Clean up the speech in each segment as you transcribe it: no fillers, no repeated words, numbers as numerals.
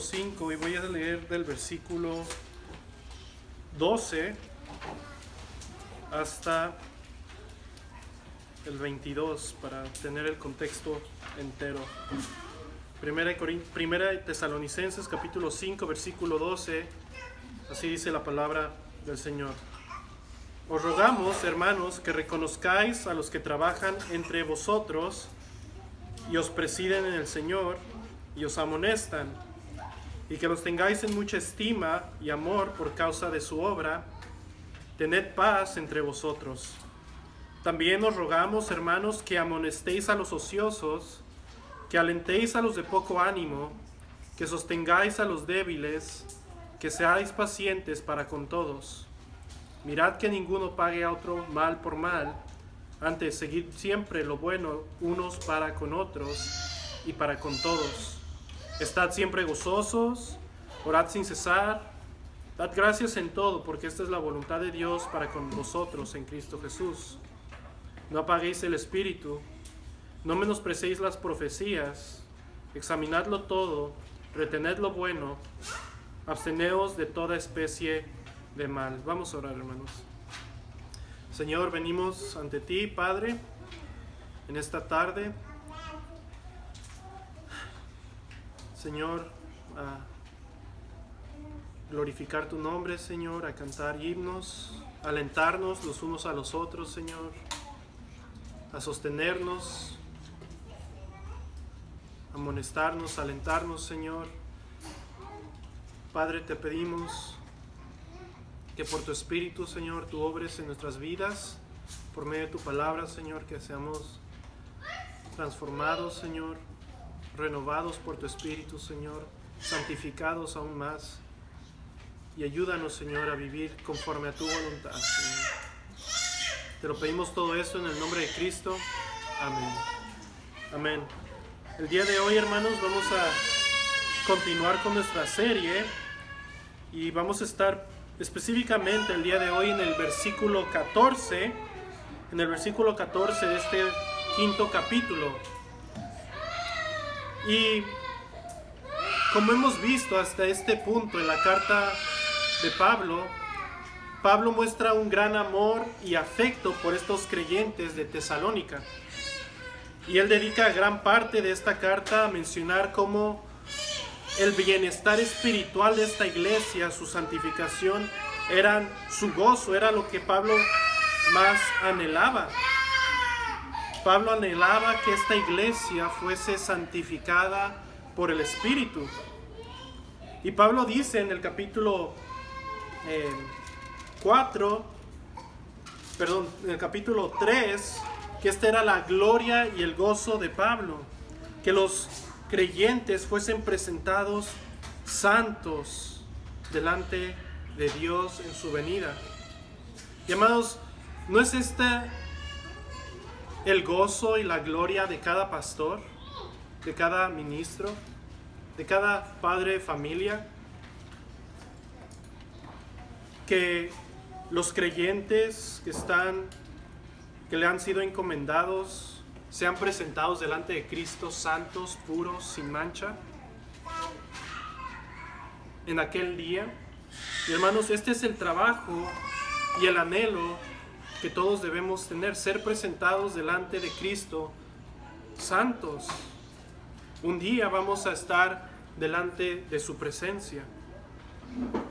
5 y voy a leer del versículo 12 hasta el 22 para tener el contexto entero. Primera de Tesalonicenses capítulo 5 versículo 12, así dice la palabra del Señor. Os rogamos, hermanos, que reconozcáis a los que trabajan entre vosotros y os presiden en el Señor y os amonestan, y que los tengáis en mucha estima y amor por causa de su obra. Tened paz entre vosotros. También os rogamos, hermanos, que amonestéis a los ociosos, que alentéis a los de poco ánimo, que sostengáis a los débiles, que seáis pacientes para con todos. Mirad que ninguno pague a otro mal por mal, antes seguid siempre lo bueno unos para con otros y para con todos. Estad siempre gozosos, orad sin cesar, dad gracias en todo, porque esta es la voluntad de Dios para con vosotros en Cristo Jesús. No apaguéis el espíritu, no menosprecéis las profecías, examinadlo todo, retened lo bueno, absteneos de toda especie de mal. Vamos a orar, hermanos. Señor, venimos ante ti, Padre, en esta tarde. Señor, a glorificar tu nombre, Señor, a cantar himnos, a alentarnos los unos a los otros, Señor, a sostenernos, a amonestarnos, a alentarnos, Señor. Padre, te pedimos que por tu Espíritu, Señor, tú obres en nuestras vidas, por medio de tu palabra, Señor, que seamos transformados, Señor, renovados por tu Espíritu, Señor, santificados aún más, y ayúdanos, Señor, a vivir conforme a tu voluntad, Señor. Te lo pedimos todo esto en el nombre de Cristo. Amén. Amén. El día de hoy, hermanos, vamos a continuar con nuestra serie y vamos a estar específicamente el día de hoy en el versículo 14, de este quinto capítulo. Y como hemos visto hasta este punto en la carta de Pablo muestra un gran amor y afecto por estos creyentes de Tesalónica. Y él dedica gran parte de esta carta a mencionar cómo el bienestar espiritual de esta iglesia, su santificación, era su gozo, era lo que Pablo más anhelaba. Pablo anhelaba que esta iglesia fuese santificada por el Espíritu. Y Pablo dice en el capítulo 3, que esta era la gloria y el gozo de Pablo, que los creyentes fuesen presentados santos delante de Dios en su venida. Y amados, ¿no es este el gozo y la gloria de cada pastor, de cada ministro, de cada padre de familia? Que los creyentes que le han sido encomendados sean presentados delante de Cristo santos, puros, sin mancha en aquel día. Y hermanos, este es el trabajo y el anhelo que todos debemos tener, ser presentados delante de Cristo santos. Un día vamos a estar delante de su presencia.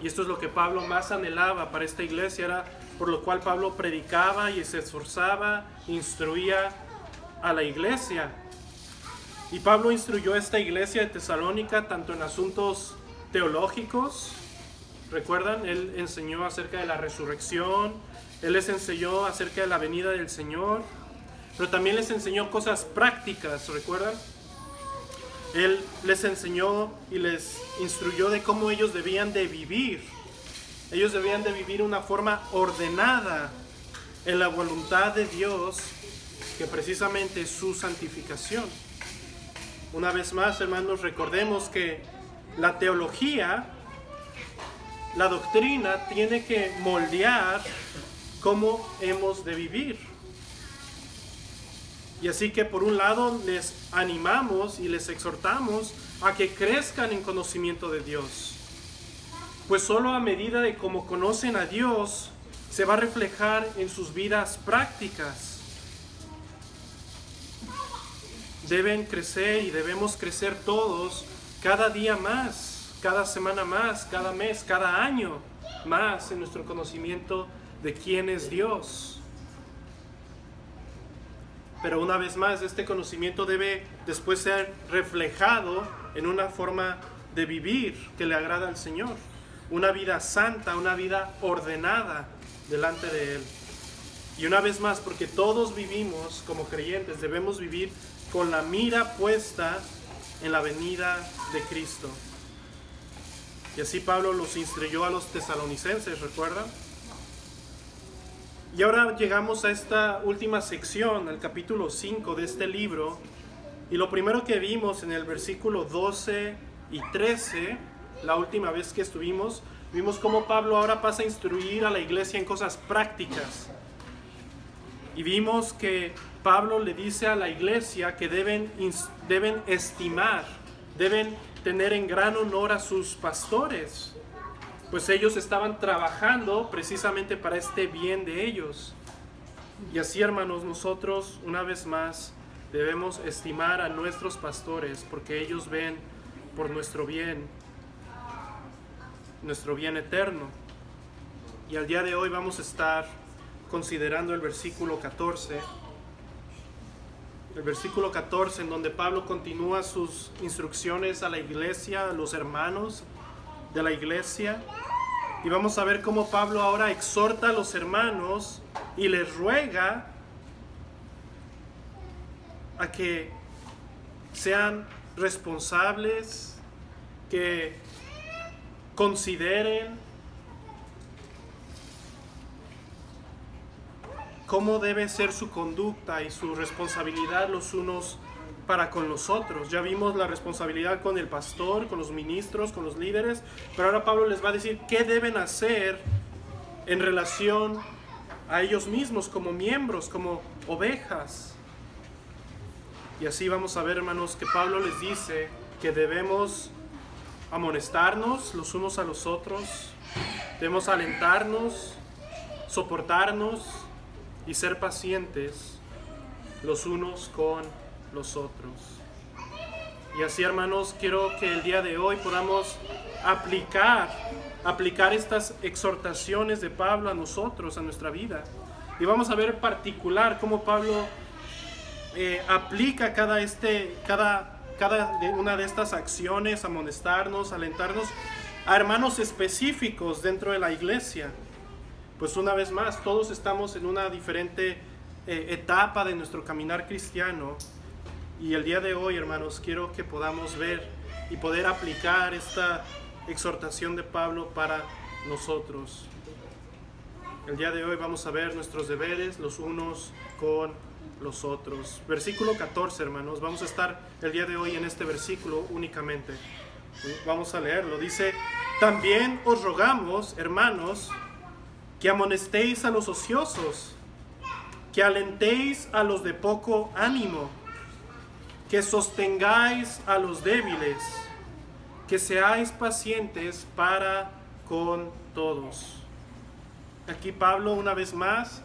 Y esto es lo que Pablo más anhelaba para esta iglesia, era por lo cual Pablo predicaba y se esforzaba, instruía a la iglesia. Y Pablo instruyó a esta iglesia de Tesalónica tanto en asuntos teológicos. ¿Recuerdan? Él enseñó acerca de la resurrección, él les enseñó acerca de la venida del Señor, pero también les enseñó cosas prácticas, ¿recuerdan? Él les enseñó y les instruyó de cómo ellos debían de vivir. Ellos debían de vivir una forma ordenada en la voluntad de Dios, que precisamente es su santificación. Una vez más, hermanos, recordemos que la teología, la doctrina, tiene que moldear cómo hemos de vivir. Y así que por un lado les animamos y les exhortamos a que crezcan en conocimiento de Dios. Pues solo a medida de cómo conocen a Dios se va a reflejar en sus vidas prácticas. Deben crecer y debemos crecer todos cada día más, cada semana más, cada mes, cada año más en nuestro conocimiento de quién es Dios. Pero una vez más, este conocimiento debe después ser reflejado en una forma de vivir que le agrada al Señor. Una vida santa, una vida ordenada delante de Él. Y una vez más, porque todos vivimos como creyentes, debemos vivir con la mira puesta en la venida de Cristo. Y así Pablo los instruyó a los tesalonicenses, ¿recuerdan? Y ahora llegamos a esta última sección, al capítulo 5 de este libro. Y lo primero que vimos en el versículo 12 y 13, la última vez que estuvimos, vimos cómo Pablo ahora pasa a instruir a la iglesia en cosas prácticas. Y vimos que Pablo le dice a la iglesia que deben estimar, deben tener en gran honor a sus pastores, pues ellos estaban trabajando precisamente para este bien de ellos. Y así, hermanos, nosotros una vez más debemos estimar a nuestros pastores, porque ellos ven por nuestro bien eterno. Y al día de hoy vamos a estar considerando el versículo 14. El versículo 14, en donde Pablo continúa sus instrucciones a la iglesia, a los hermanos de la iglesia. Y vamos a ver cómo Pablo ahora exhorta a los hermanos y les ruega a que sean responsables, que consideren cómo debe ser su conducta y su responsabilidad los unos para con los otros. Ya vimos la responsabilidad con el pastor, con los ministros, con los líderes, pero ahora Pablo les va a decir qué deben hacer en relación a ellos mismos como miembros, como ovejas. Y así vamos a ver, hermanos, que Pablo les dice que debemos amonestarnos los unos a los otros, debemos alentarnos, soportarnos y ser pacientes los unos con los otros. Y así, hermanos, quiero que el día de hoy podamos aplicar estas exhortaciones de Pablo a nosotros, a nuestra vida. Y vamos a ver en particular cómo Pablo aplica cada una de estas acciones, amonestarnos, alentarnos, a hermanos específicos dentro de la iglesia. Pues una vez más, todos estamos en una diferente etapa de nuestro caminar cristiano. Y el día de hoy, hermanos, quiero que podamos ver y poder aplicar esta exhortación de Pablo para nosotros. El día de hoy vamos a ver nuestros deberes los unos con los otros. Versículo 14, hermanos. Vamos a estar el día de hoy en este versículo únicamente. Vamos a leerlo. Dice: también os rogamos, hermanos, que amonestéis a los ociosos, que alentéis a los de poco ánimo, que sostengáis a los débiles, que seáis pacientes para con todos. Aquí Pablo una vez más,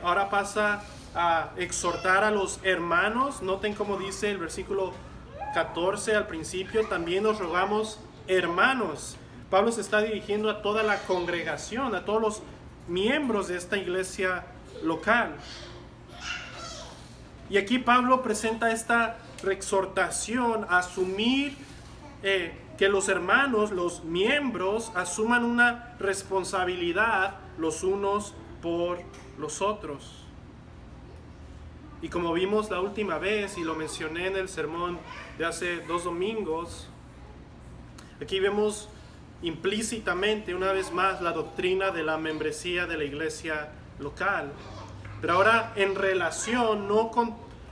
ahora pasa a exhortar a los hermanos. Noten cómo dice el versículo 14 al principio: también os rogamos, hermanos. Pablo se está dirigiendo a toda la congregación, a todos los miembros de esta iglesia local. Y aquí Pablo presenta esta exhortación a asumir que los hermanos, los miembros, asuman una responsabilidad los unos por los otros. Y como vimos la última vez, y lo mencioné en el sermón de hace 2 domingos, aquí vemos implícitamente una vez más la doctrina de la membresía de la iglesia local. Pero ahora en relación, no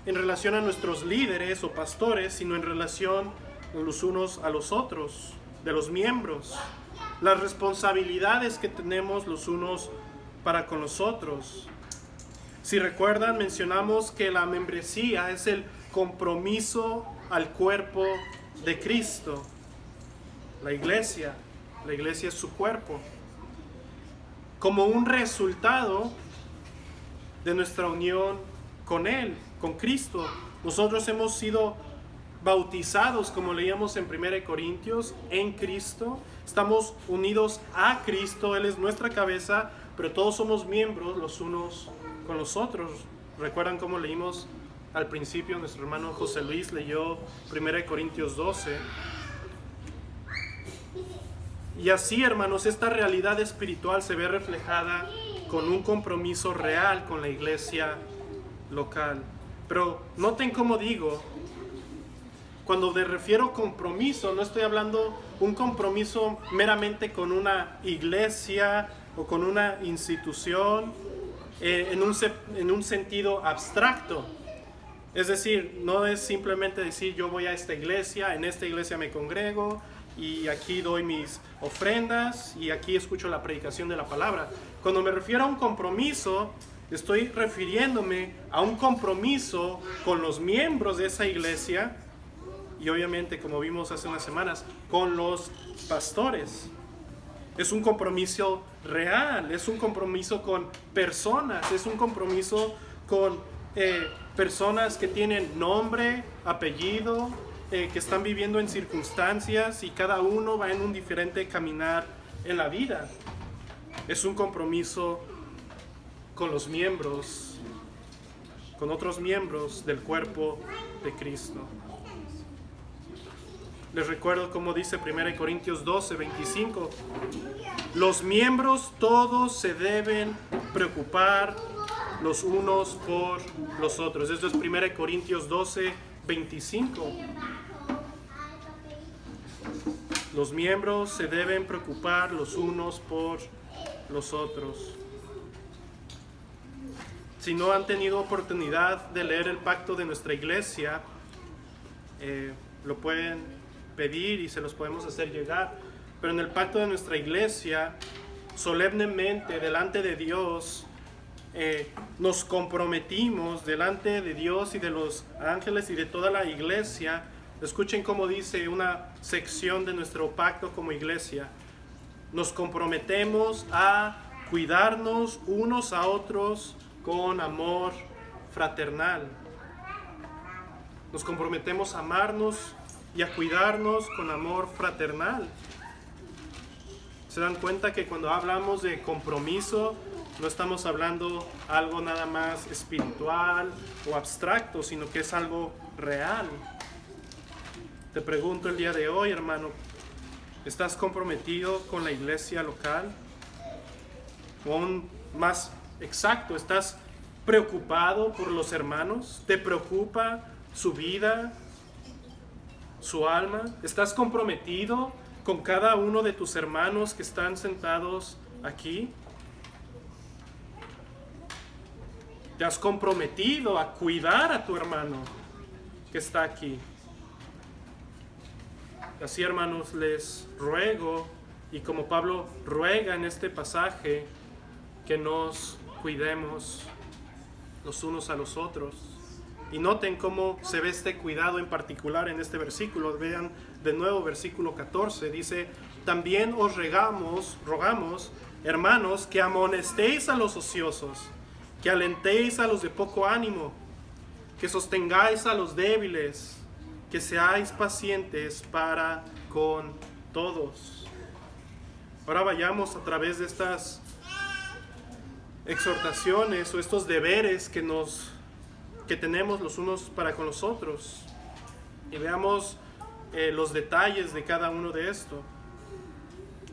en relación a nuestros líderes o pastores, sino en relación los unos a los otros, de los miembros. Las responsabilidades que tenemos los unos para con los otros. Si recuerdan, mencionamos que la membresía es el compromiso al cuerpo de Cristo, la iglesia. La iglesia es su cuerpo. Como un resultado de nuestra unión con Él, con Cristo. Nosotros hemos sido bautizados, como leíamos en 1 Corintios, en Cristo. Estamos unidos a Cristo, Él es nuestra cabeza, pero todos somos miembros los unos con los otros. ¿Recuerdan cómo leímos al principio? Nuestro hermano José Luis leyó 1 Corintios 12. Y así, hermanos, esta realidad espiritual se ve reflejada con un compromiso real con la iglesia local. Pero noten cómo digo, cuando me refiero a compromiso, no estoy hablando un compromiso meramente con una iglesia o con una institución en un sentido abstracto. Es decir, no es simplemente decir yo voy a esta iglesia, en esta iglesia me congrego y aquí doy mis ofrendas y aquí escucho la predicación de la palabra. Cuando me refiero a un compromiso, estoy refiriéndome a un compromiso con los miembros de esa iglesia y obviamente, como vimos hace unas semanas, con los pastores. Es un compromiso real, es un compromiso con personas, es un compromiso con personas que tienen nombre, apellido, que están viviendo en circunstancias y cada uno va en un diferente caminar en la vida. Es un compromiso con los miembros, con otros miembros del cuerpo de Cristo. Les recuerdo como dice 1 Corintios 12, 25. Los miembros todos se deben preocupar los unos por los otros. Esto es 1 Corintios 12, 25. Los miembros se deben preocupar los unos por los otros. Si no han tenido oportunidad de leer el pacto de nuestra iglesia, lo pueden pedir y se los podemos hacer llegar. Pero en el pacto de nuestra iglesia, solemnemente delante de Dios, nos comprometimos delante de Dios y de los ángeles y de toda la iglesia. Escuchen cómo dice una sección de nuestro pacto como iglesia. Nos comprometemos a cuidarnos unos a otros con amor fraternal. Nos comprometemos a amarnos y a cuidarnos con amor fraternal. ¿Se dan cuenta que cuando hablamos de compromiso no estamos hablando algo nada más espiritual o abstracto, sino que es algo real? Te pregunto el día de hoy, hermano, ¿estás comprometido con la iglesia local? O aún más exacto, ¿estás preocupado por los hermanos? ¿Te preocupa su vida, su alma? ¿Estás comprometido con cada uno de tus hermanos que están sentados aquí? ¿Te has comprometido a cuidar a tu hermano que está aquí? Así, hermanos, les ruego, y como Pablo ruega en este pasaje, que nos cuidemos los unos a los otros. Y noten cómo se ve este cuidado en particular en este versículo. Vean de nuevo versículo 14. Dice, también os rogamos, hermanos, que amonestéis a los ociosos, que alentéis a los de poco ánimo, que sostengáis a los débiles, que seáis pacientes para con todos. Ahora vayamos a través de estas exhortaciones o estos deberes que tenemos los unos para con los otros y veamos los detalles de cada uno de esto.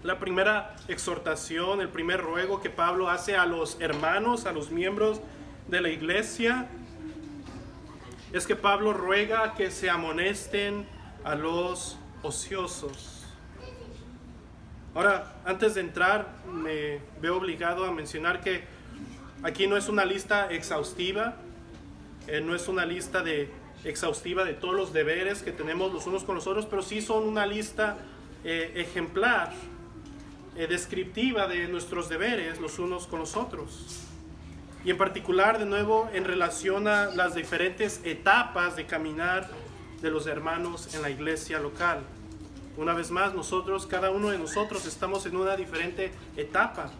La primera exhortación, el primer ruego que Pablo hace a los hermanos, a los miembros de la iglesia, es que Pablo ruega que se amonesten a los ociosos. Ahora, antes de entrar, me veo obligado a mencionar que aquí no es una lista exhaustiva, no es una lista exhaustiva de todos los deberes que tenemos los unos con los otros, pero sí son una lista ejemplar, descriptiva de nuestros deberes los unos con los otros. Y en particular, de nuevo, en relación a las diferentes etapas de caminar de los hermanos en la iglesia local. Una vez más, cada uno de nosotros estamos en una diferente etapa.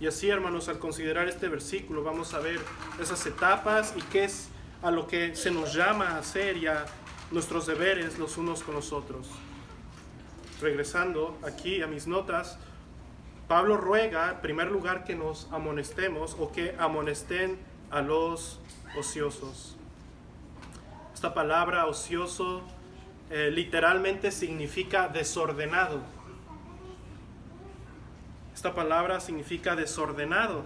Y así, hermanos, al considerar este versículo, vamos a ver esas etapas y qué es a lo que se nos llama a hacer y a nuestros deberes los unos con los otros. Regresando aquí a mis notas, Pablo ruega, en primer lugar, que nos amonestemos o que amonesten a los ociosos. Esta palabra ocioso literalmente significa desordenado. Esta palabra significa desordenado.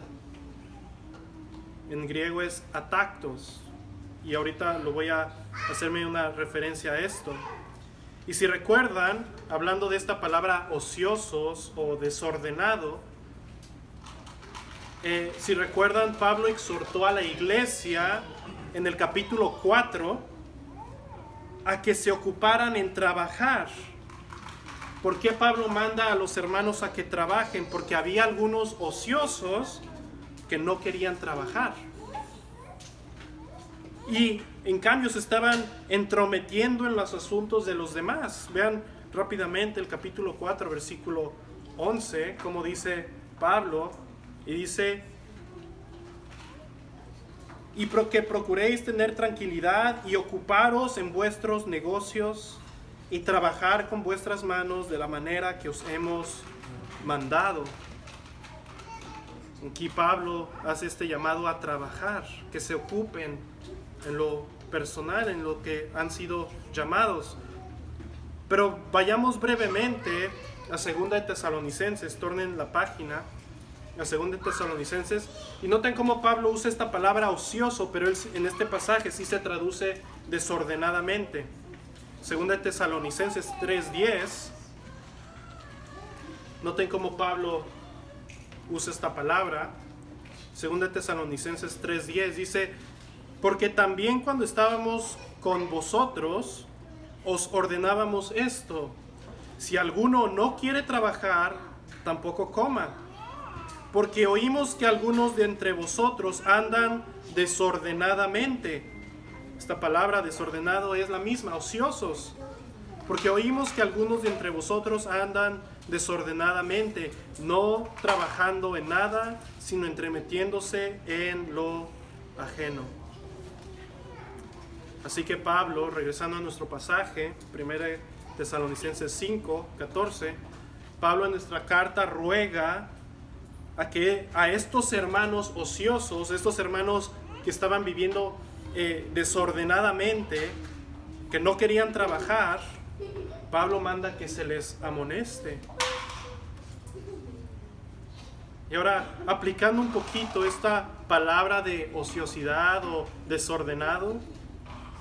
En griego es atactos. Y ahorita lo voy a hacerme una referencia a esto. Y si recuerdan, hablando de esta palabra ociosos o desordenado, si recuerdan, Pablo exhortó a la iglesia en el capítulo 4 a que se ocuparan en trabajar. ¿Por qué Pablo manda a los hermanos a que trabajen? Porque había algunos ociosos que no querían trabajar. Y en cambio se estaban entrometiendo en los asuntos de los demás. Vean rápidamente el capítulo 4, versículo 11, como dice Pablo, y dice: y que procuréis tener tranquilidad y ocuparos en vuestros negocios y trabajar con vuestras manos de la manera que os hemos mandado. Aquí Pablo hace este llamado a trabajar, que se ocupen en lo personal, en lo que han sido llamados. Pero vayamos brevemente a 2 de Tesalonicenses, tornen la página a 2 de Tesalonicenses y noten cómo Pablo usa esta palabra ocioso, pero en este pasaje sí se traduce desordenadamente. 2 de Tesalonicenses 3:10, noten cómo Pablo usa esta palabra. 2 de Tesalonicenses 3:10 dice: porque también cuando estábamos con vosotros os ordenábamos esto: si alguno no quiere trabajar, tampoco coma. Porque oímos que algunos de entre vosotros andan desordenadamente. Esta palabra desordenado es la misma, ociosos. Porque oímos que algunos de entre vosotros andan desordenadamente, no trabajando en nada, sino entremetiéndose en lo ajeno. Así que Pablo, regresando a nuestro pasaje, 1 Tesalonicenses 5:14, Pablo en nuestra carta ruega a estos hermanos ociosos, estos hermanos que estaban viviendo desordenadamente, que no querían trabajar, Pablo manda que se les amoneste. Y ahora, aplicando un poquito esta palabra de ociosidad o desordenado,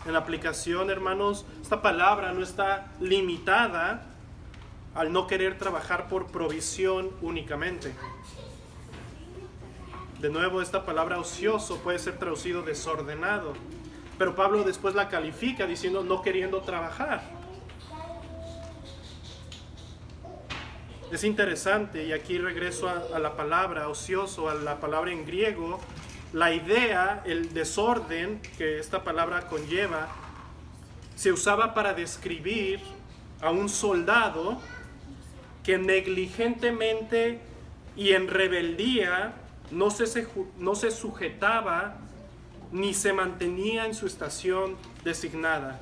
en la aplicación, hermanos, esta palabra no está limitada al no querer trabajar por provisión únicamente. De nuevo, esta palabra ocioso puede ser traducido desordenado, pero Pablo después la califica diciendo no queriendo trabajar. Es interesante, y aquí regreso a la palabra ocioso, a la palabra en griego. La idea, el desorden que esta palabra conlleva, se usaba para describir a un soldado que negligentemente y en rebeldía no se sujetaba ni se mantenía en su estación designada.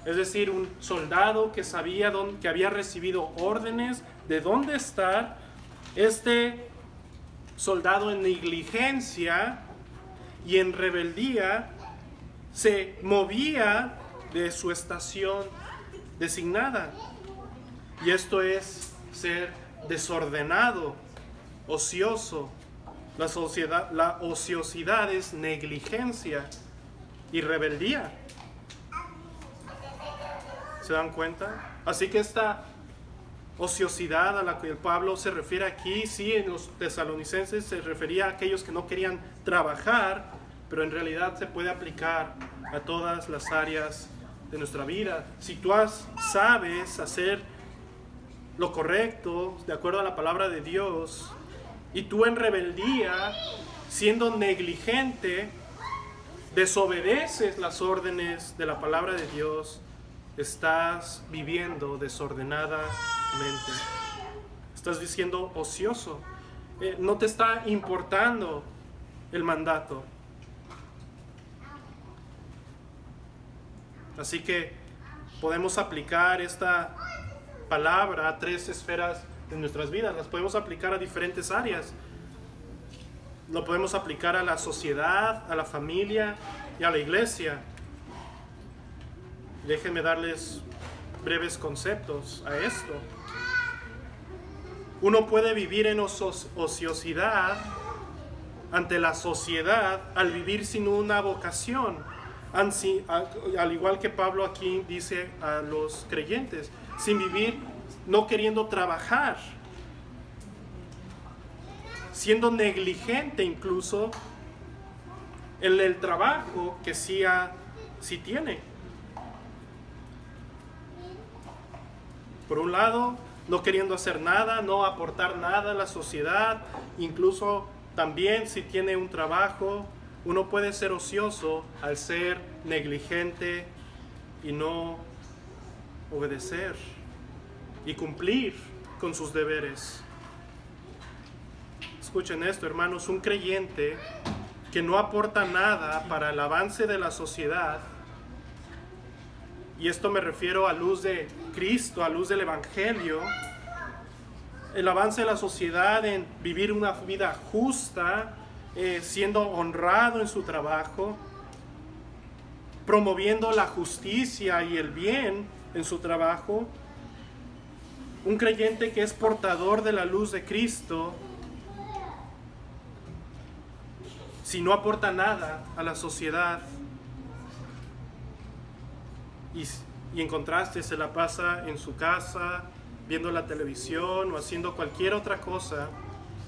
Es decir, un soldado que sabía que había recibido órdenes de dónde estar. Este soldado en negligencia y en rebeldía se movía de su estación designada. Y esto es ser desordenado, ocioso. La ociosidad es negligencia y rebeldía. ¿Se dan cuenta? Así que esta ociosidad a la que Pablo se refiere aquí, sí, en los tesalonicenses se refería a aquellos que no querían trabajar, pero en realidad se puede aplicar a todas las áreas de nuestra vida. Si tú sabes hacer lo correcto, de acuerdo a la palabra de Dios, y tú en rebeldía, siendo negligente, desobedeces las órdenes de la palabra de Dios, estás viviendo desordenadamente. Estás siendo ocioso. No te está importando el mandato. Así que podemos aplicar esta palabra a 3 esferas de nuestras vidas. Las podemos aplicar a diferentes áreas. Lo podemos aplicar a la sociedad, a la familia y a la iglesia. Déjenme darles breves conceptos a esto. Uno puede vivir en ociosidad ante la sociedad al vivir sin una vocación, al igual que Pablo aquí dice a los creyentes, sin vivir, no queriendo trabajar, siendo negligente incluso en el trabajo que sí tiene. Por un lado, no queriendo hacer nada, no aportar nada a la sociedad, incluso también si tiene un trabajo, uno puede ser ocioso al ser negligente y no obedecer y cumplir con sus deberes. Escuchen esto, hermanos, un creyente que no aporta nada para el avance de la sociedad, y esto me refiero a luz de Cristo, a luz del Evangelio, el avance de la sociedad en vivir una vida justa, siendo honrado en su trabajo, promoviendo la justicia y el bien en su trabajo. Un creyente que es portador de la luz de Cristo, si no aporta nada a la sociedad, y en contraste se la pasa en su casa, viendo la televisión o haciendo cualquier otra cosa,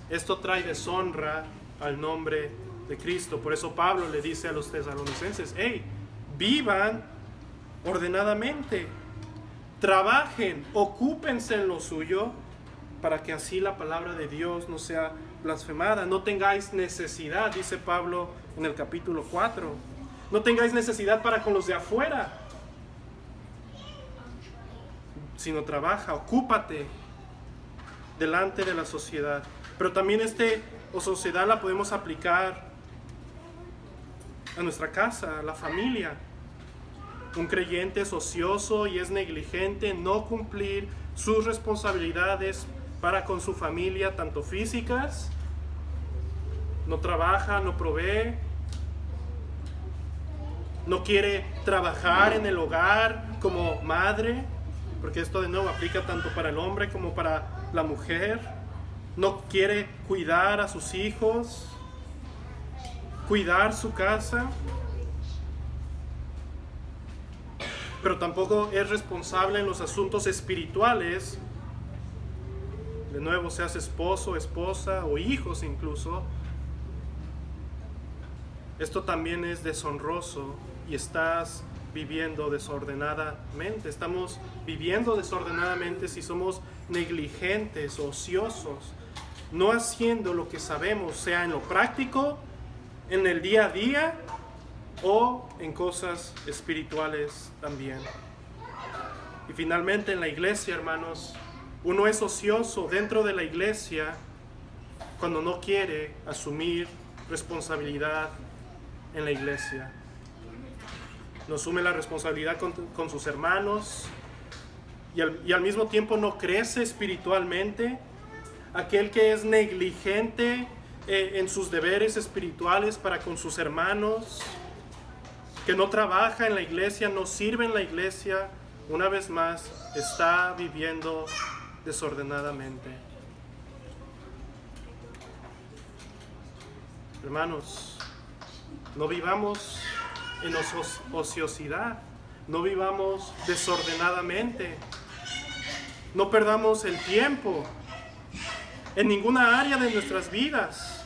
esto trae deshonra al nombre de Cristo. Por eso Pablo le dice a los tesalonicenses, hey, vivan ordenadamente, trabajen, ocúpense en lo suyo, para que así la palabra de Dios no sea blasfemada. No tengáis necesidad, dice Pablo en el capítulo 4, no tengáis necesidad para con los de afuera, sino trabaja, ocúpate delante de la sociedad. Pero también sociedad la podemos aplicar a nuestra casa, a la familia. Un creyente es ocioso y es negligente en no cumplir sus responsabilidades para con su familia, tanto físicas, no trabaja, no provee, no quiere trabajar en el hogar como madre, porque esto de nuevo aplica tanto para el hombre como para la mujer. No quiere cuidar a sus hijos, cuidar su casa, pero tampoco es responsable en los asuntos espirituales. De nuevo, seas esposo, esposa o hijos incluso. Esto también es deshonroso y estás viviendo desordenadamente. Estamos viviendo desordenadamente si somos negligentes, ociosos, no haciendo lo que sabemos, sea en lo práctico, en el día a día o en cosas espirituales también. Y finalmente en la iglesia, hermanos, uno es ocioso dentro de la iglesia cuando no quiere asumir responsabilidad en la iglesia. No asume la responsabilidad con sus hermanos y al mismo tiempo no crece espiritualmente. Aquel que es negligente en sus deberes espirituales para con sus hermanos, que no trabaja en la iglesia, no sirve en la iglesia, una vez más está viviendo desordenadamente. Hermanos, no vivamos en ociosidad, no vivamos desordenadamente, no perdamos el tiempo en ninguna área de nuestras vidas,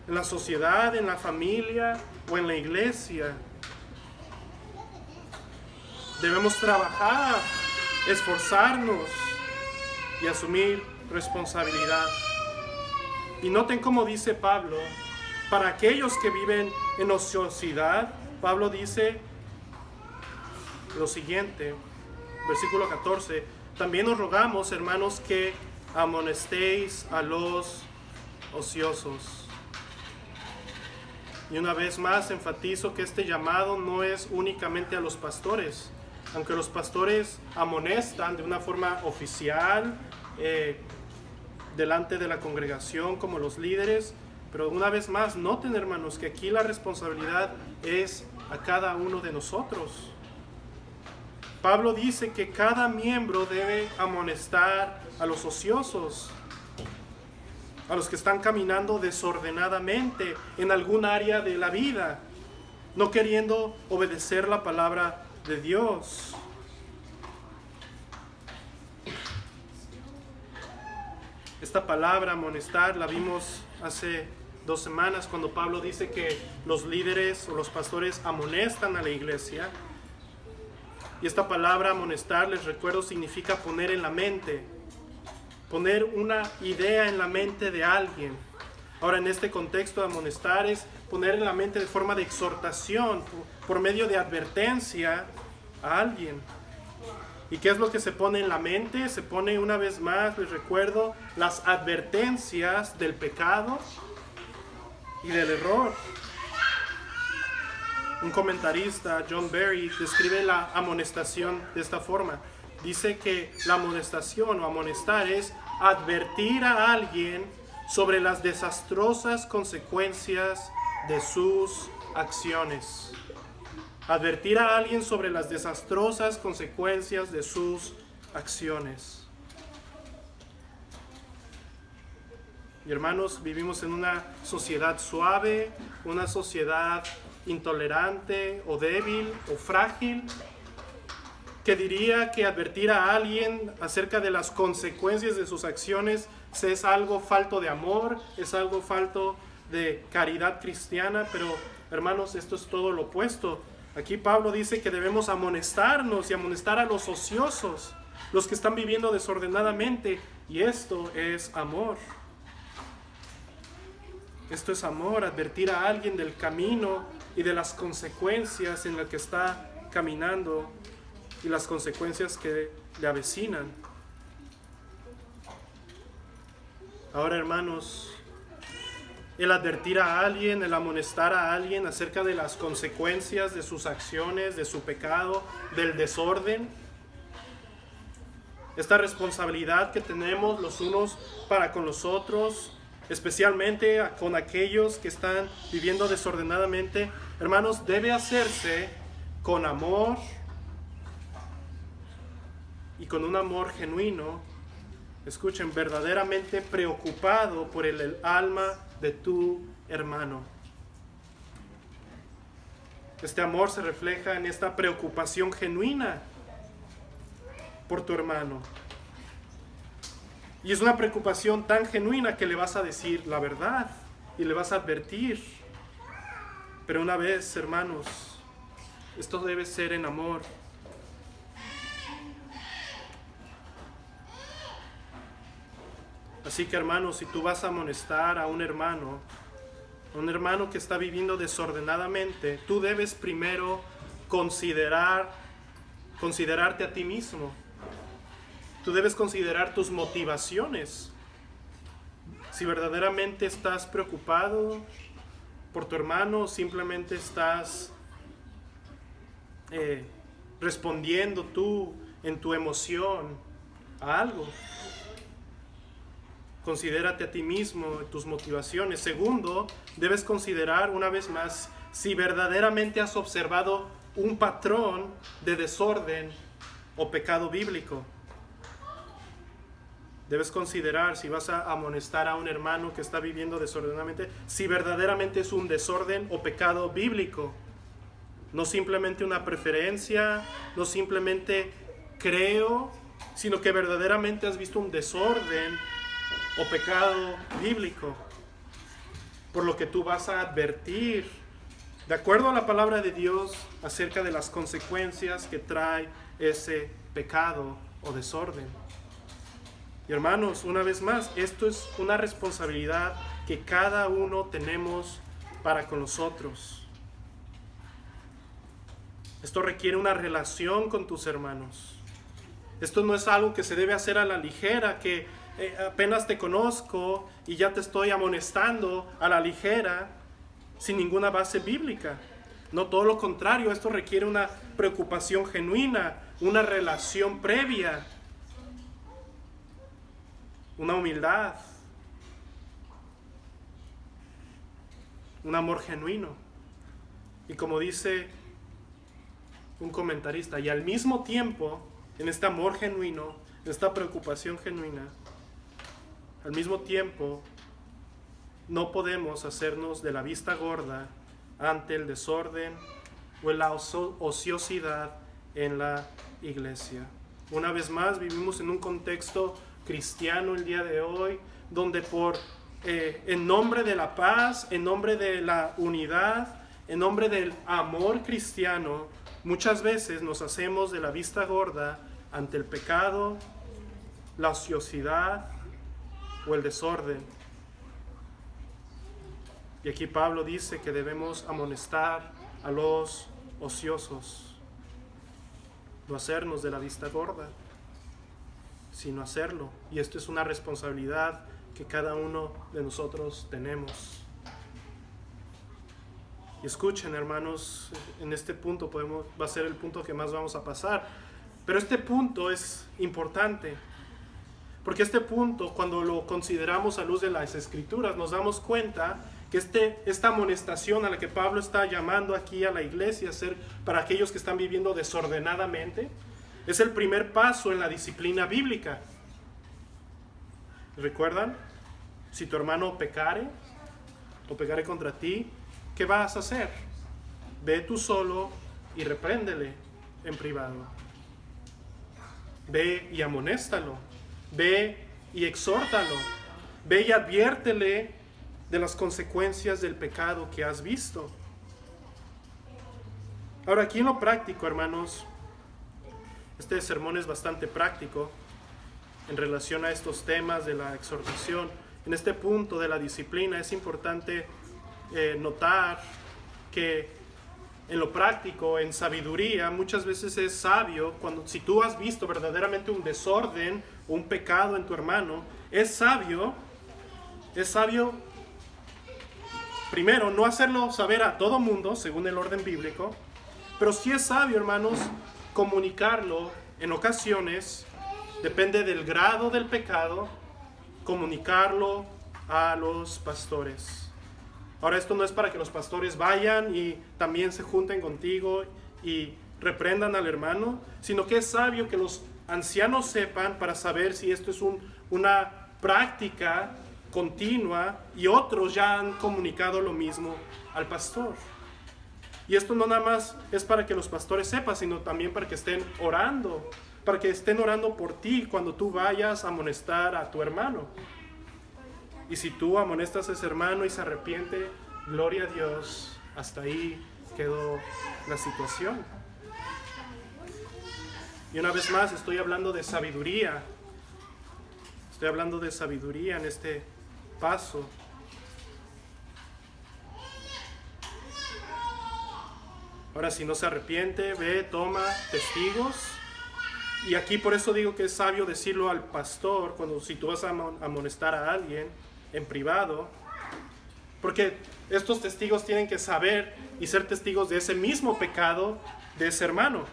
en la sociedad, en la familia o en la iglesia. Debemos trabajar, esforzarnos y asumir responsabilidad. Y noten cómo dice Pablo, para aquellos que viven en ociosidad, Pablo dice, lo siguiente, versículo 14, también os rogamos, hermanos, que amonestéis a los ociosos. Y una vez más enfatizo que este llamado no es únicamente a los pastores, aunque los pastores amonestan de una forma oficial, delante de la congregación como los líderes, pero una vez más noten, hermanos, que aquí la responsabilidad es a cada uno de nosotros. Pablo dice que cada miembro debe amonestar a los ociosos, a los que están caminando desordenadamente en algún área de la vida, no queriendo obedecer la palabra de Dios. Esta palabra amonestar la vimos hace 2 semanas cuando Pablo dice que los líderes o los pastores amonestan a la iglesia. Y esta palabra amonestar, les recuerdo, significa poner en la mente, poner una idea en la mente de alguien. Ahora, en este contexto, amonestar es poner en la mente de forma de exhortación, por medio de advertencia a alguien. ¿Y qué es lo que se pone en la mente? Se pone, una vez más, les recuerdo, las advertencias del pecado y del error. Un comentarista, John Berry, describe la amonestación de esta forma. Dice que la amonestación o amonestar es advertir a alguien sobre las desastrosas consecuencias de sus acciones. Advertir a alguien sobre las desastrosas consecuencias de sus acciones. Y hermanos, vivimos en una sociedad suave, una sociedad intolerante o débil o frágil, que diría que advertir a alguien acerca de las consecuencias de sus acciones es algo falto de amor, es algo falto de caridad cristiana, pero hermanos, esto es todo lo opuesto. Aquí Pablo dice que debemos amonestarnos y amonestar a los ociosos, los que están viviendo desordenadamente, y esto es amor. Esto es amor, advertir a alguien del camino y de las consecuencias en las que está caminando y las consecuencias que le avecinan. Ahora, hermanos, el advertir a alguien, el amonestar a alguien acerca de las consecuencias de sus acciones, de su pecado, del desorden, esta responsabilidad que tenemos los unos para con los otros, especialmente con aquellos que están viviendo desordenadamente, hermanos, debe hacerse con amor y con un amor genuino. Escuchen, verdaderamente preocupado por el alma de tu hermano. Este amor se refleja en esta preocupación genuina por tu hermano. Y es una preocupación tan genuina que le vas a decir la verdad y le vas a advertir. Pero una vez, hermanos, esto debe ser en amor. Así que, hermanos, si tú vas a amonestar a un hermano que está viviendo desordenadamente, tú debes primero considerarte a ti mismo. Tú debes considerar tus motivaciones. Si verdaderamente estás preocupado por tu hermano, simplemente estás respondiendo tú en tu emoción a algo. Considérate a ti mismo, tus motivaciones. Segundo, debes considerar una vez más si verdaderamente has observado un patrón de desorden o pecado bíblico. Debes considerar, si vas a amonestar a un hermano que está viviendo desordenadamente, si verdaderamente es un desorden o pecado bíblico. No simplemente una preferencia, no simplemente creo, sino que verdaderamente has visto un desorden o pecado bíblico, por lo que tú vas a advertir, de acuerdo a la palabra de Dios, acerca de las consecuencias que trae ese pecado o desorden. Y hermanos, una vez más, esto es una responsabilidad que cada uno tenemos para con nosotros. Esto requiere una relación con tus hermanos. Esto no es algo que se debe hacer a la ligera, que apenas te conozco y ya te estoy amonestando a la ligera, sin ninguna base bíblica. No, todo lo contrario, esto requiere una preocupación genuina, una relación previa, una humildad, un amor genuino. Y como dice un comentarista, y al mismo tiempo, en este amor genuino, en esta preocupación genuina, al mismo tiempo, no podemos hacernos de la vista gorda ante el desorden o la ociosidad en la iglesia. Una vez más, vivimos en un contexto cristiano el día de hoy, donde en nombre de la paz, en nombre de la unidad, en nombre del amor cristiano, muchas veces nos hacemos de la vista gorda ante el pecado, la ociosidad o el desorden. Y aquí Pablo dice que debemos amonestar a los ociosos, no hacernos de la vista gorda, sino hacerlo. Y esto es una responsabilidad que cada uno de nosotros tenemos. Y escuchen, hermanos, en este punto va a ser el punto que más vamos a pasar. Pero este punto es importante, porque este punto, cuando lo consideramos a luz de las Escrituras, nos damos cuenta que esta amonestación a la que Pablo está llamando aquí a la iglesia a ser para aquellos que están viviendo desordenadamente, es el primer paso en la disciplina bíblica. ¿Recuerdan? Si tu hermano pecare o pecare contra ti, ¿qué vas a hacer? Ve tú solo y repréndele en privado. Ve y amonéstalo. Ve y exhórtalo. Ve y adviértele de las consecuencias del pecado que has visto. Ahora, aquí en lo práctico, hermanos, este sermón es bastante práctico en relación a estos temas de la exhortación. En este punto de la disciplina es importante notar que en lo práctico, en sabiduría, muchas veces es sabio, si tú has visto verdaderamente un desorden o un pecado en tu hermano, es sabio primero no hacerlo saber a todo mundo según el orden bíblico, pero sí es sabio, hermanos, comunicarlo en ocasiones, depende del grado del pecado, comunicarlo a los pastores. Ahora, esto no es para que los pastores vayan y también se junten contigo y reprendan al hermano, sino que es sabio que los ancianos sepan para saber si esto es una práctica continua y otros ya han comunicado lo mismo al pastor. Y esto no nada más es para que los pastores sepan, sino también para que estén orando por ti cuando tú vayas a amonestar a tu hermano. Y si tú amonestas a ese hermano y se arrepiente, gloria a Dios, hasta ahí quedó la situación. Y una vez más estoy hablando de sabiduría. Estoy hablando de sabiduría en este paso. Ahora, si no se arrepiente, ve, toma testigos. Y aquí por eso digo que es sabio decirlo al pastor si tú vas a amonestar a alguien en privado, porque estos testigos tienen que saber y ser testigos de ese mismo pecado de ese hermano.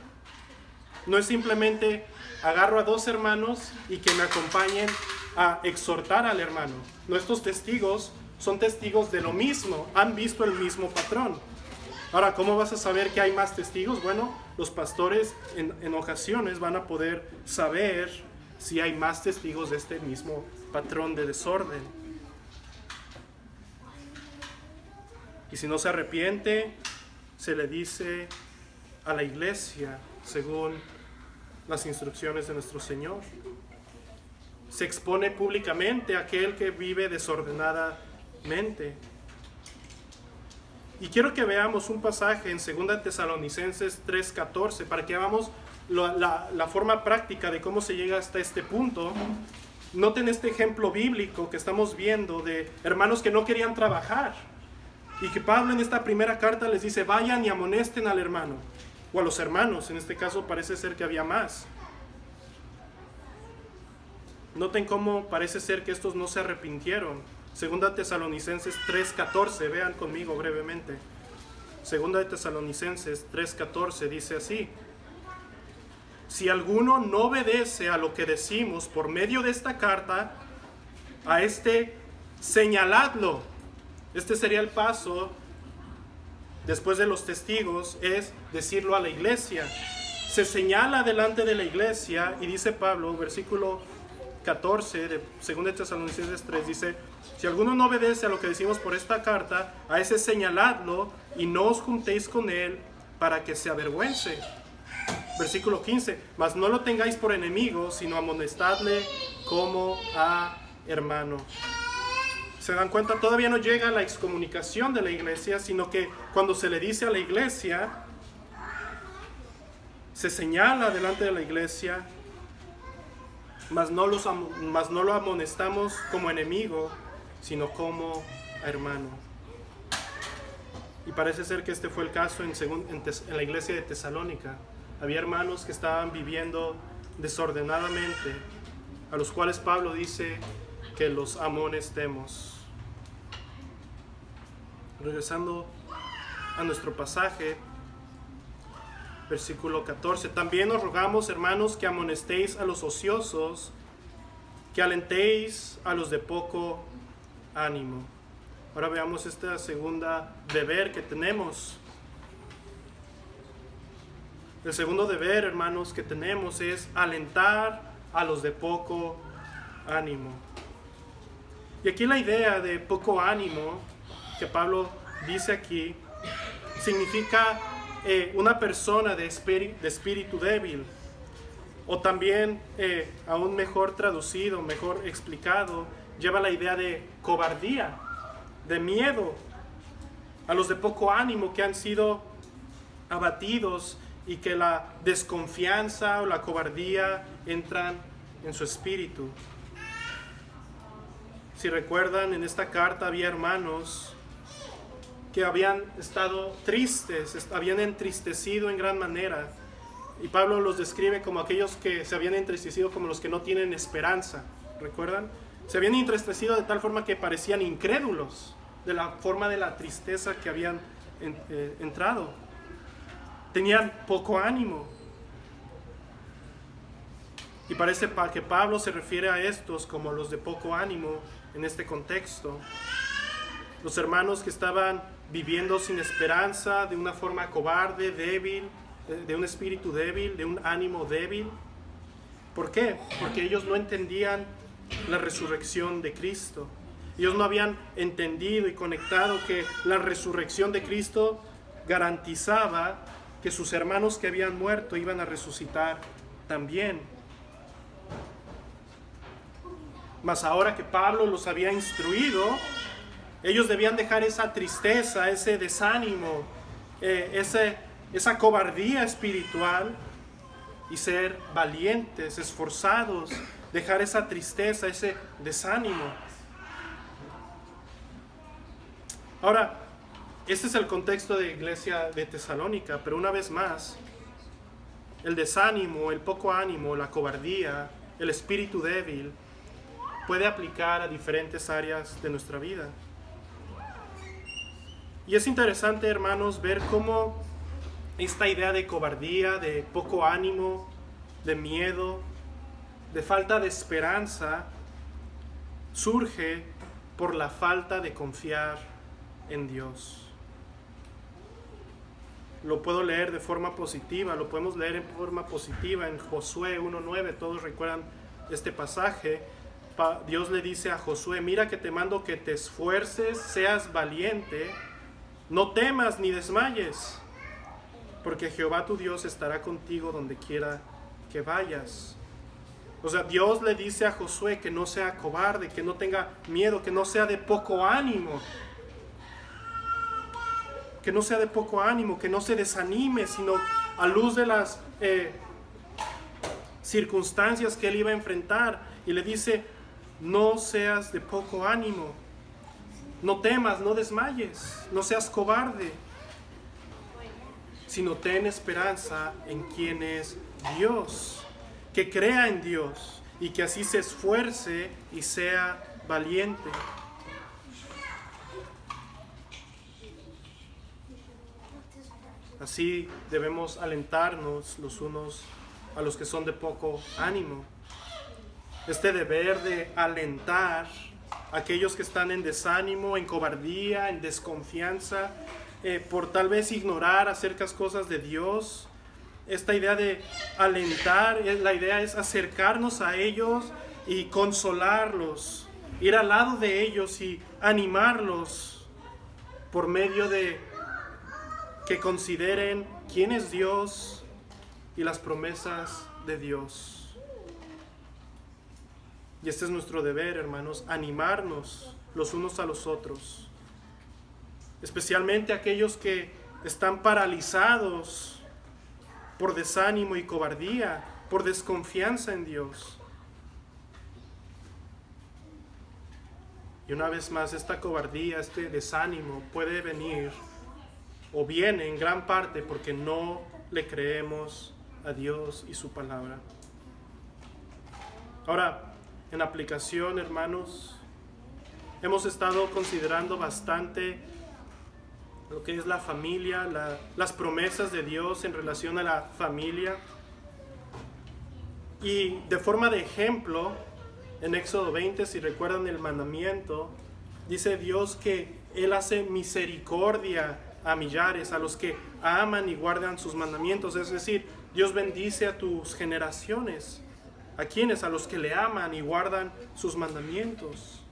No es simplemente agarro a dos hermanos y que me acompañen a exhortar al hermano. No, estos testigos son testigos de lo mismo, han visto el mismo patrón. Ahora, ¿cómo vas a saber que hay más testigos? Bueno, los pastores en ocasiones van a poder saber si hay más testigos de este mismo patrón de desorden. Y si no se arrepiente, se le dice a la iglesia, según las instrucciones de nuestro Señor. Se expone públicamente a aquel que vive desordenadamente. Y quiero que veamos un pasaje en 2 Tesalonicenses 3:14 para que veamos la forma práctica de cómo se llega hasta este punto. Noten este ejemplo bíblico que estamos viendo de hermanos que no querían trabajar y que Pablo en esta primera carta les dice: vayan y amonesten al hermano. o a los hermanos. En este caso parece ser que había más. Noten cómo parece ser que estos no se arrepintieron. Segunda Tesalonicenses 3:14, vean conmigo brevemente. Segunda de Tesalonicenses 3:14 dice así: si alguno no obedece a lo que decimos por medio de esta carta, a este señaladlo. Este sería el paso después de los testigos, es decirlo a la iglesia. Se señala delante de la iglesia y dice Pablo, versículo 14 de 2 Tesalonicenses 3, dice: si alguno no obedece a lo que decimos por esta carta, a ese señaladlo y no os juntéis con él para que se avergüence. Versículo 15: mas no lo tengáis por enemigo, sino amonestadle como a hermano. ¿Se dan cuenta? Todavía no llega la excomunicación de la iglesia, sino que cuando se le dice a la iglesia, se señala delante de la iglesia, mas no lo amonestamos como enemigo, sino como hermano. Y parece ser que este fue el caso en la iglesia de Tesalónica. Había hermanos que estaban viviendo desordenadamente, a los cuales Pablo dice que los amonestemos. Regresando a nuestro pasaje, versículo 14: también os rogamos, hermanos, que amonestéis a los ociosos, que alentéis a los de poco ánimo. Ahora veamos esta segunda deber que tenemos. El segundo deber, hermanos, que tenemos es alentar a los de poco ánimo. Y aquí la idea de poco ánimo que Pablo dice aquí significa una persona de espíritu débil, o también, aún mejor traducido, mejor explicado, lleva la idea de cobardía, de miedo, a los de poco ánimo que han sido abatidos y que la desconfianza o la cobardía entran en su espíritu. Si recuerdan, en esta carta había hermanos que habían estado tristes, habían entristecido en gran manera. Y Pablo los describe como aquellos que se habían entristecido como los que no tienen esperanza. ¿Recuerdan? Se habían entristecido de tal forma que parecían incrédulos de la forma de la tristeza que habían entrado. Tenían poco ánimo. Y parece que Pablo se refiere a estos como los de poco ánimo en este contexto. Los hermanos que estaban viviendo sin esperanza, de una forma cobarde, débil, de un espíritu débil, de un ánimo débil. ¿Por qué? Porque ellos no entendían la resurrección de Cristo. Ellos no habían entendido y conectado que la resurrección de Cristo garantizaba que sus hermanos que habían muerto iban a resucitar también. Mas ahora que Pablo los había instruido, ellos debían dejar esa tristeza, ese desánimo, esa cobardía espiritual y ser valientes, esforzados, dejar esa tristeza, ese desánimo. Ahora, este es el contexto de la iglesia de Tesalónica, pero una vez más, el desánimo, el poco ánimo, la cobardía, el espíritu débil puede aplicar a diferentes áreas de nuestra vida. Y es interesante, hermanos, ver cómo esta idea de cobardía, de poco ánimo, de miedo, de falta de esperanza, surge por la falta de confiar en Dios. Lo puedo leer de forma positiva, lo podemos leer en forma positiva en Josué 1:9. Todos recuerdan este pasaje. Dios le dice a Josué: mira que te mando que te esfuerces, seas valiente, no temas ni desmayes, porque Jehová tu Dios estará contigo donde quiera que vayas. O sea, Dios le dice a Josué que no sea cobarde, que no tenga miedo, que no sea de poco ánimo. Que no sea de poco ánimo, que no se desanime, sino a luz de las circunstancias que él iba a enfrentar. Y le dice: no seas de poco ánimo, no temas, no desmayes, no seas cobarde. sino ten esperanza en quien es Dios, que crea en Dios y que así se esfuerce y sea valiente. Así debemos alentarnos los unos a los que son de poco ánimo. Este deber de alentar a aquellos que están en desánimo, en cobardía, en desconfianza, por tal vez ignorar acerca de cosas de Dios. Esta idea de alentar, la idea es acercarnos a ellos y consolarlos, ir al lado de ellos y animarlos por medio de que consideren quién es Dios y las promesas de Dios. Y este es nuestro deber, hermanos, animarnos los unos a los otros, especialmente aquellos que están paralizados por desánimo y cobardía, por desconfianza en Dios. Y una vez más, esta cobardía, este desánimo puede venir o viene en gran parte porque no le creemos a Dios y su palabra. Ahora, en aplicación, hermanos, hemos estado considerando bastante lo que es la familia, las promesas de Dios en relación a la familia. Y de forma de ejemplo, en Éxodo 20, si recuerdan el mandamiento, dice Dios que Él hace misericordia a millares, a los que aman y guardan sus mandamientos. Es decir, Dios bendice a tus generaciones. ¿A quiénes? A los que le aman y guardan sus mandamientos.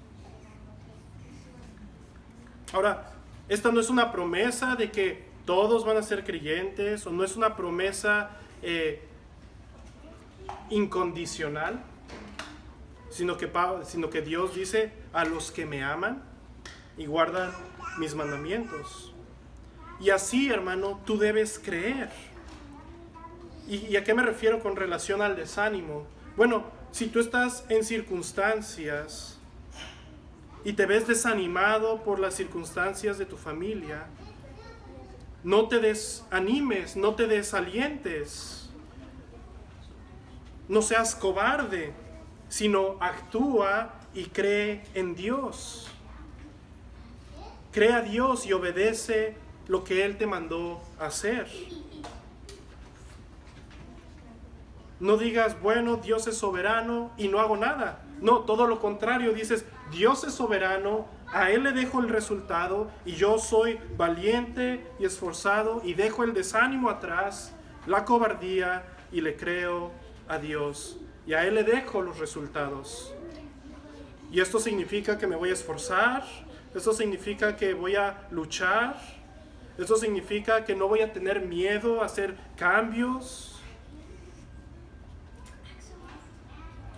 Ahora, esta no es una promesa de que todos van a ser creyentes, o no es una promesa incondicional, sino que Dios dice: a los que me aman y guardan mis mandamientos. Y así, hermano, tú debes creer. ¿Y a qué me refiero con relación al desánimo? Bueno, si tú estás en circunstancias y te ves desanimado por las circunstancias de tu familia, no te desanimes, no te desalientes, no seas cobarde, sino actúa y cree en Dios. Cree a Dios y obedece lo que Él te mandó hacer. No digas, bueno, Dios es soberano y no hago nada. No, todo lo contrario, dices, Dios es soberano, a Él le dejo el resultado y yo soy valiente y esforzado y dejo el desánimo atrás, la cobardía, y le creo a Dios y a Él le dejo los resultados. Y esto significa que me voy a esforzar, esto significa que voy a luchar, esto significa que no voy a tener miedo a hacer cambios,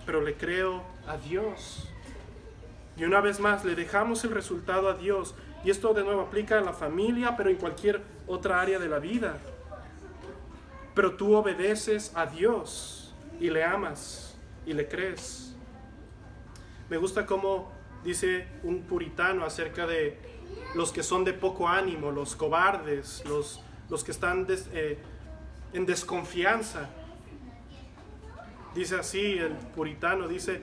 pero le creo a Dios. Y una vez más, le dejamos el resultado a Dios. Y esto de nuevo aplica a la familia, pero en cualquier otra área de la vida. Pero tú obedeces a Dios y le amas y le crees. Me gusta cómo dice un puritano acerca de los que son de poco ánimo, los cobardes, los que están en desconfianza. Dice así, el puritano dice,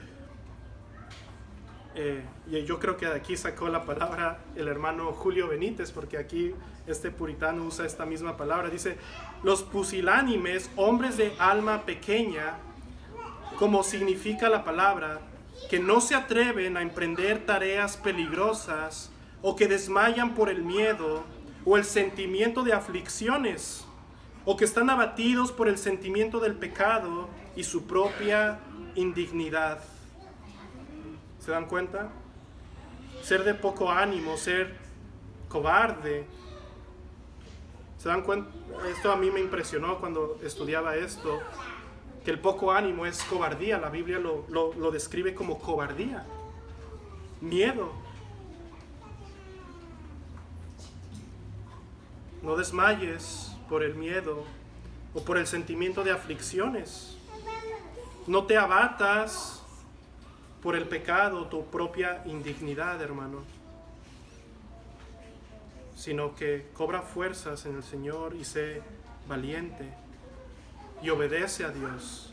y yo creo que de aquí sacó la palabra el hermano Julio Benítez, porque aquí este puritano usa esta misma palabra. Dice, los pusilánimes, hombres de alma pequeña, como significa la palabra, que no se atreven a emprender tareas peligrosas o que desmayan por el miedo o el sentimiento de aflicciones, o que están abatidos por el sentimiento del pecado y su propia indignidad. ¿Se dan cuenta? Ser de poco ánimo, ser cobarde. ¿Se dan cuenta? Esto a mí me impresionó cuando estudiaba esto, que el poco ánimo es cobardía. La Biblia lo describe como cobardía, miedo. No desmayes por el miedo o por el sentimiento de aflicciones. No te abatas por el pecado, tu propia indignidad, hermano, sino que cobra fuerzas en el Señor y sé valiente y obedece a Dios.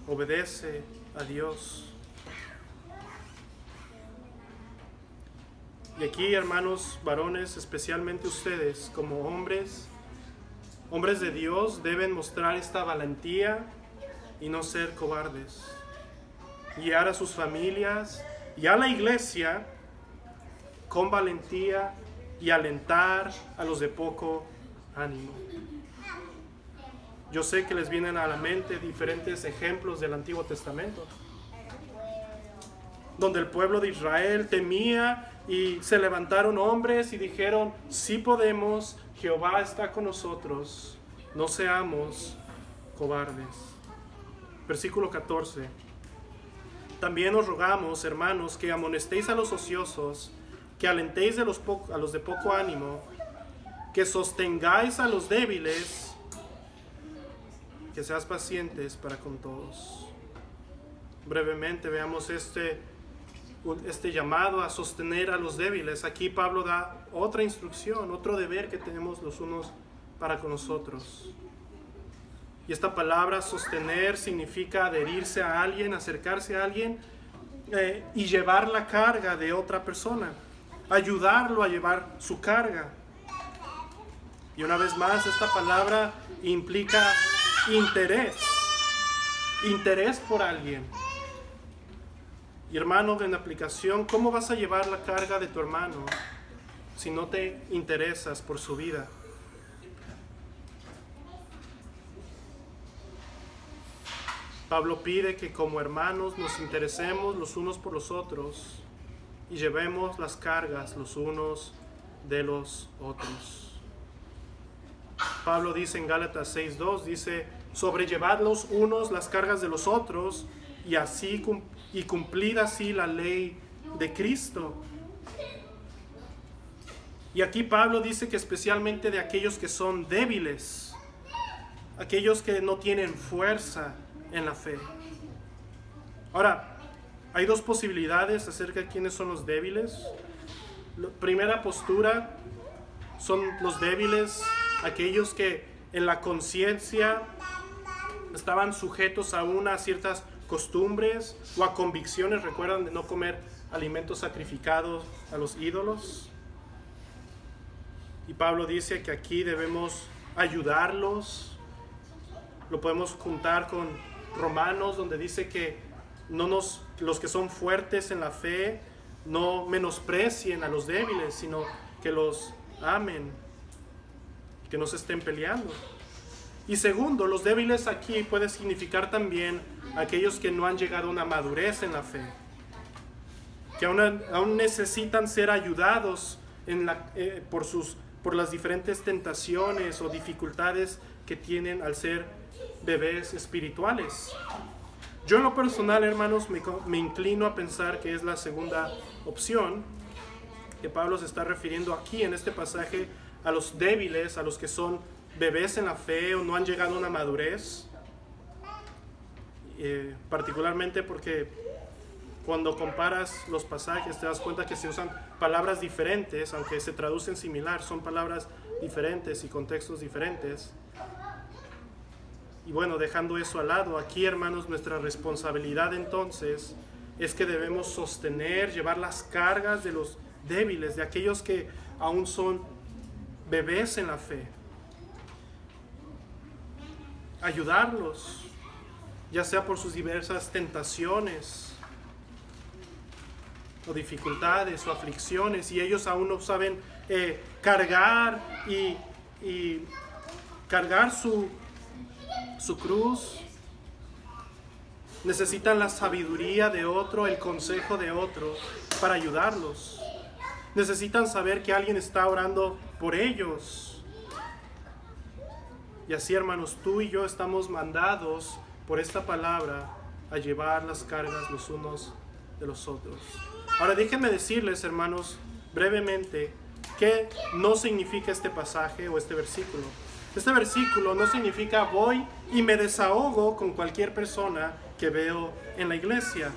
Obedece a Dios. Y aquí, hermanos varones, especialmente ustedes, como hombres de Dios, deben mostrar esta valentía y no ser cobardes. Guiar a sus familias y a la iglesia con valentía y alentar a los de poco ánimo. Yo sé que les vienen a la mente diferentes ejemplos del Antiguo Testamento, donde el pueblo de Israel temía y se levantaron hombres y dijeron: sí podemos, Jehová está con nosotros, no seamos cobardes. Versículo 14. También os rogamos, hermanos, que amonestéis a los ociosos, que alentéis a los de poco ánimo, que sostengáis a los débiles, que seas pacientes para con todos. Brevemente veamos este llamado a sostener a los débiles. Aquí Pablo da otra instrucción, otro deber que tenemos los unos para con nosotros. Y esta palabra sostener significa adherirse a alguien, acercarse a alguien y llevar la carga de otra persona, ayudarlo a llevar su carga. Y una vez más, esta palabra implica interés por alguien. Y hermano, en aplicación, ¿cómo vas a llevar la carga de tu hermano si no te interesas por su vida? Pablo pide que como hermanos nos interesemos los unos por los otros y llevemos las cargas los unos de los otros. Pablo dice en Gálatas 6:2, dice: sobrellevad los unos las cargas de los otros y cumplid así la ley de Cristo. Y aquí Pablo dice que especialmente de aquellos que son débiles, aquellos que no tienen fuerza en la fe. Ahora, hay dos posibilidades acerca de quiénes son los débiles. La primera postura son los débiles, aquellos que en la conciencia estaban sujetos aún a ciertas costumbres o a convicciones, recuerdan, de no comer alimentos sacrificados a los ídolos. Y Pablo dice que aquí debemos ayudarlos. Lo podemos juntar con Romanos, donde dice que los que son fuertes en la fe no menosprecien a los débiles, sino que los amen, que no se estén peleando. Y segundo, los débiles aquí puede significar también aquellos que no han llegado a una madurez en la fe, que aún necesitan ser ayudados por las diferentes tentaciones o dificultades que tienen al ser bebés espirituales. Yo en lo personal, hermanos, me inclino a pensar que es la segunda opción, que Pablo se está refiriendo aquí en este pasaje a los débiles, a los que son bebés en la fe o no han llegado a una madurez, particularmente porque cuando comparas los pasajes te das cuenta que se usan palabras diferentes, aunque se traducen similar, son palabras diferentes y contextos diferentes. Y bueno, dejando eso al lado, aquí, hermanos, nuestra responsabilidad entonces es que debemos sostener, llevar las cargas de los débiles, de aquellos que aún son bebés en la fe. Ayudarlos, ya sea por sus diversas tentaciones o dificultades o aflicciones, y ellos aún no saben cargar y cargar su cruz. Necesitan la sabiduría de otro, el consejo de otro para ayudarlos. Necesitan saber que alguien está orando por ellos. Y así, hermanos, tú y yo estamos mandados por esta palabra a llevar las cargas los unos de los otros. Ahora déjenme decirles, hermanos, brevemente, qué no significa este pasaje o este versículo. Este versículo no significa voy y me desahogo con cualquier persona que veo en la iglesia.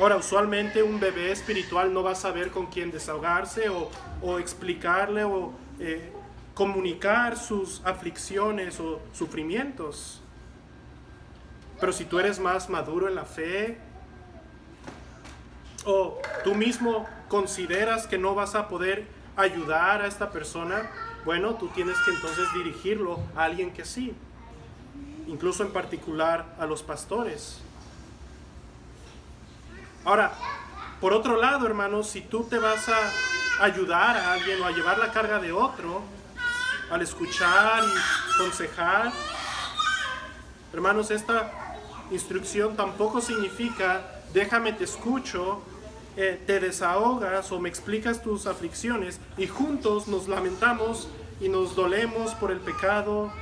Ahora, usualmente un bebé espiritual no va a saber con quién desahogarse o explicarle o comunicar sus aflicciones o sufrimientos. Pero si tú eres más maduro en la fe, o tú mismo consideras que no vas a poder ayudar a esta persona, bueno, tú tienes que entonces dirigirlo a alguien que sí, incluso en particular a los pastores. Ahora, por otro lado, hermanos, si tú te vas a ayudar a alguien o a llevar la carga de otro, al escuchar y aconsejar, hermanos, esta instrucción tampoco significa déjame te escucho, te desahogas o me explicas tus aflicciones y juntos nos lamentamos y nos dolemos por el pecado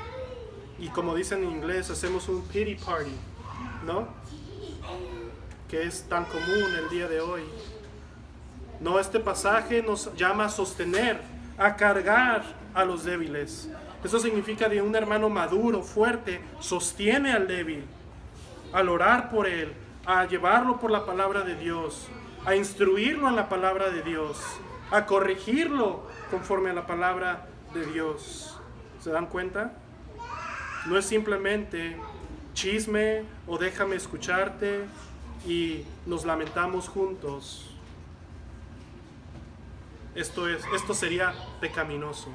y, como dicen en inglés, hacemos un pity party, ¿no? Que es tan común el día de hoy. No, este pasaje nos llama a sostener, a cargar a los débiles. Eso significa que un hermano maduro, fuerte, sostiene al débil, al orar por él, a llevarlo por la palabra de Dios, a instruirlo en la palabra de Dios, a corregirlo conforme a la palabra de Dios. ¿Se dan cuenta? No es simplemente chisme o déjame escucharte y nos lamentamos juntos. Esto sería pecaminoso.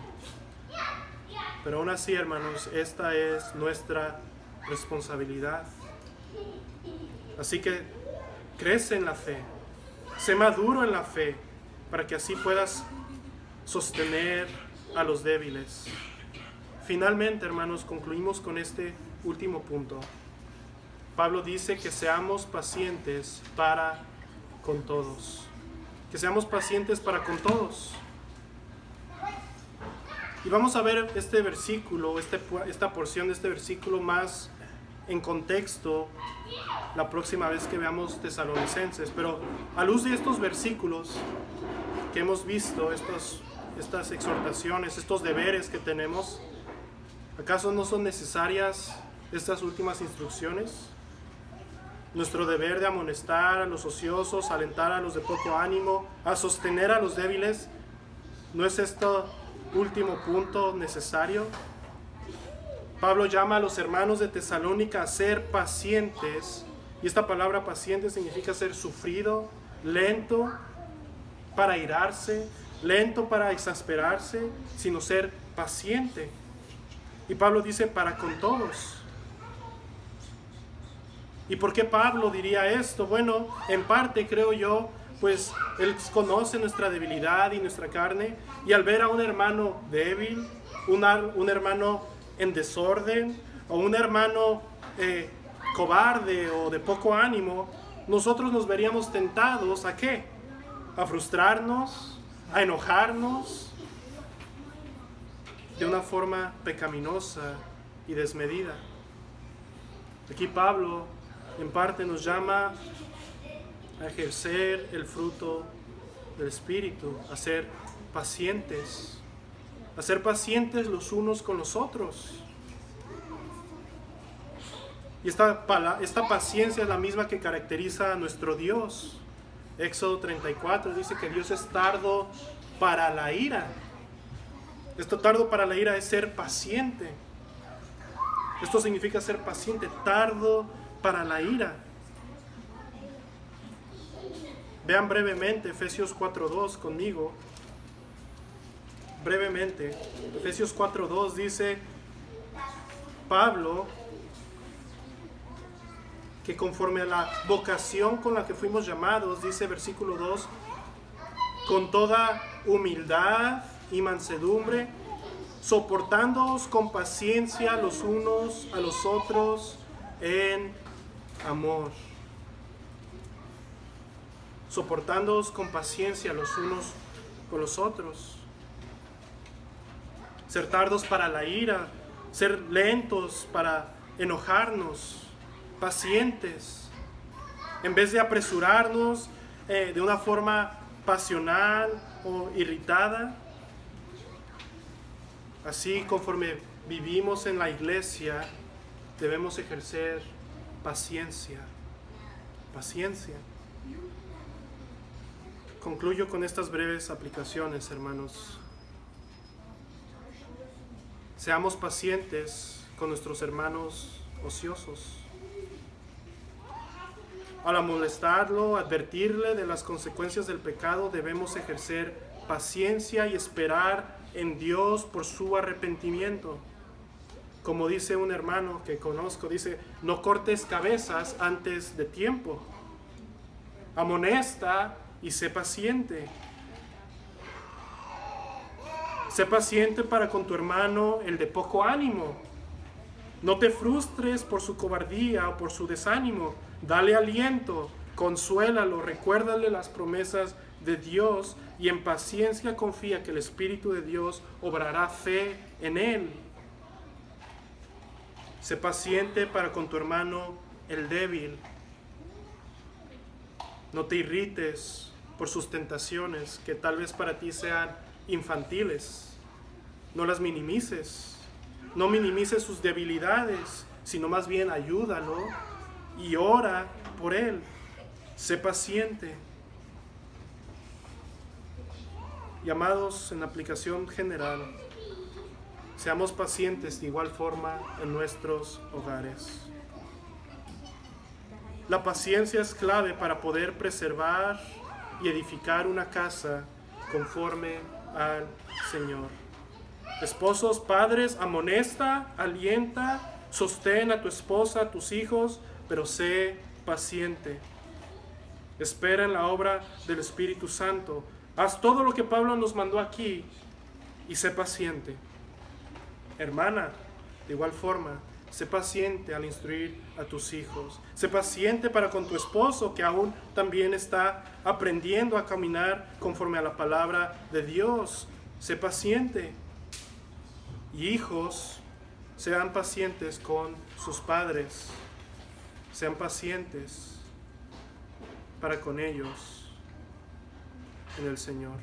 Pero aún así, hermanos, esta es nuestra responsabilidad. Así que crece en la fe, sé maduro en la fe, para que así puedas sostener a los débiles. Finalmente, hermanos, concluimos con este último punto. Pablo dice que seamos pacientes para con todos. Que seamos pacientes para con todos. Y vamos a ver este versículo, esta porción de este versículo más en contexto la próxima vez que veamos Tesalonicenses. Pero a luz de estos versículos que hemos visto, estas exhortaciones, estos deberes que tenemos, ¿acaso no son necesarias estas últimas instrucciones? Nuestro deber de amonestar a los ociosos, alentar a los de poco ánimo, a sostener a los débiles, ¿no es esto último punto necesario? Pablo llama a los hermanos de Tesalónica a ser pacientes, y esta palabra paciente significa ser sufrido, lento para airarse, lento para exasperarse, sino ser paciente. Y Pablo dice para con todos. ¿Y por qué Pablo diría esto? Bueno, en parte creo yo, pues él conoce nuestra debilidad y nuestra carne, y al ver a un hermano débil, un hermano en desorden, o un hermano cobarde o de poco ánimo, nosotros nos veríamos tentados ¿a qué? A frustrarnos, a enojarnos de una forma pecaminosa y desmedida. Aquí Pablo en parte nos llama a ejercer el fruto del Espíritu, a ser pacientes los unos con los otros. Y esta paciencia es la misma que caracteriza a nuestro Dios. Éxodo 34 dice que Dios es tardo para la ira. Esto tardo para la ira es ser paciente. Esto significa ser paciente, tardo para la ira. Vean brevemente Efesios 4:2 conmigo. Brevemente, Efesios 4:2 dice Pablo que conforme a la vocación con la que fuimos llamados, dice versículo 2, con toda humildad y mansedumbre, soportándoos con paciencia los unos a los otros en amor. Soportándoos con paciencia los unos con los otros. Ser tardos para la ira, ser lentos para enojarnos, pacientes, en vez de apresurarnos de una forma pasional o irritada. Así, conforme vivimos en la iglesia, debemos ejercer paciencia. Concluyo con estas breves aplicaciones, hermanos. Seamos pacientes con nuestros hermanos ociosos. Al amonestarlo, advertirle de las consecuencias del pecado, debemos ejercer paciencia y esperar en Dios por su arrepentimiento. Como dice un hermano que conozco, dice, no cortes cabezas antes de tiempo. Amonesta y sé paciente. Sé paciente para con tu hermano, el de poco ánimo. No te frustres por su cobardía o por su desánimo. Dale aliento, consuélalo, recuérdale las promesas de Dios y en paciencia confía que el Espíritu de Dios obrará fe en él. Sé paciente para con tu hermano, el débil. No te irrites por sus tentaciones, que tal vez para ti sean infantiles. No las minimices. No minimices sus debilidades, sino más bien ayúdalo y ora por él. Sé paciente. Y amados, en aplicación general, seamos pacientes de igual forma en nuestros hogares. La paciencia es clave para poder preservar y edificar una casa conforme al Señor. Esposos, padres, amonesta, alienta, sostén a tu esposa, a tus hijos, pero sé paciente. Espera en la obra del Espíritu Santo. Haz todo lo que Pablo nos mandó aquí y sé paciente. Hermana, de igual forma, sé paciente al instruir a tus hijos. Sé paciente para con tu esposo, que aún también está aprendiendo a caminar conforme a la palabra de Dios. Sé paciente. Y hijos, sean pacientes con sus padres. Sean pacientes para con ellos en el Señor.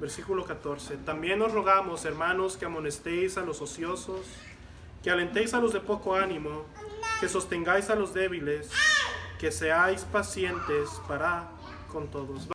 Versículo 14. También os rogamos, hermanos, que amonestéis a los ociosos, que alentéis a los de poco ánimo, que sostengáis a los débiles, que seáis pacientes para con todos.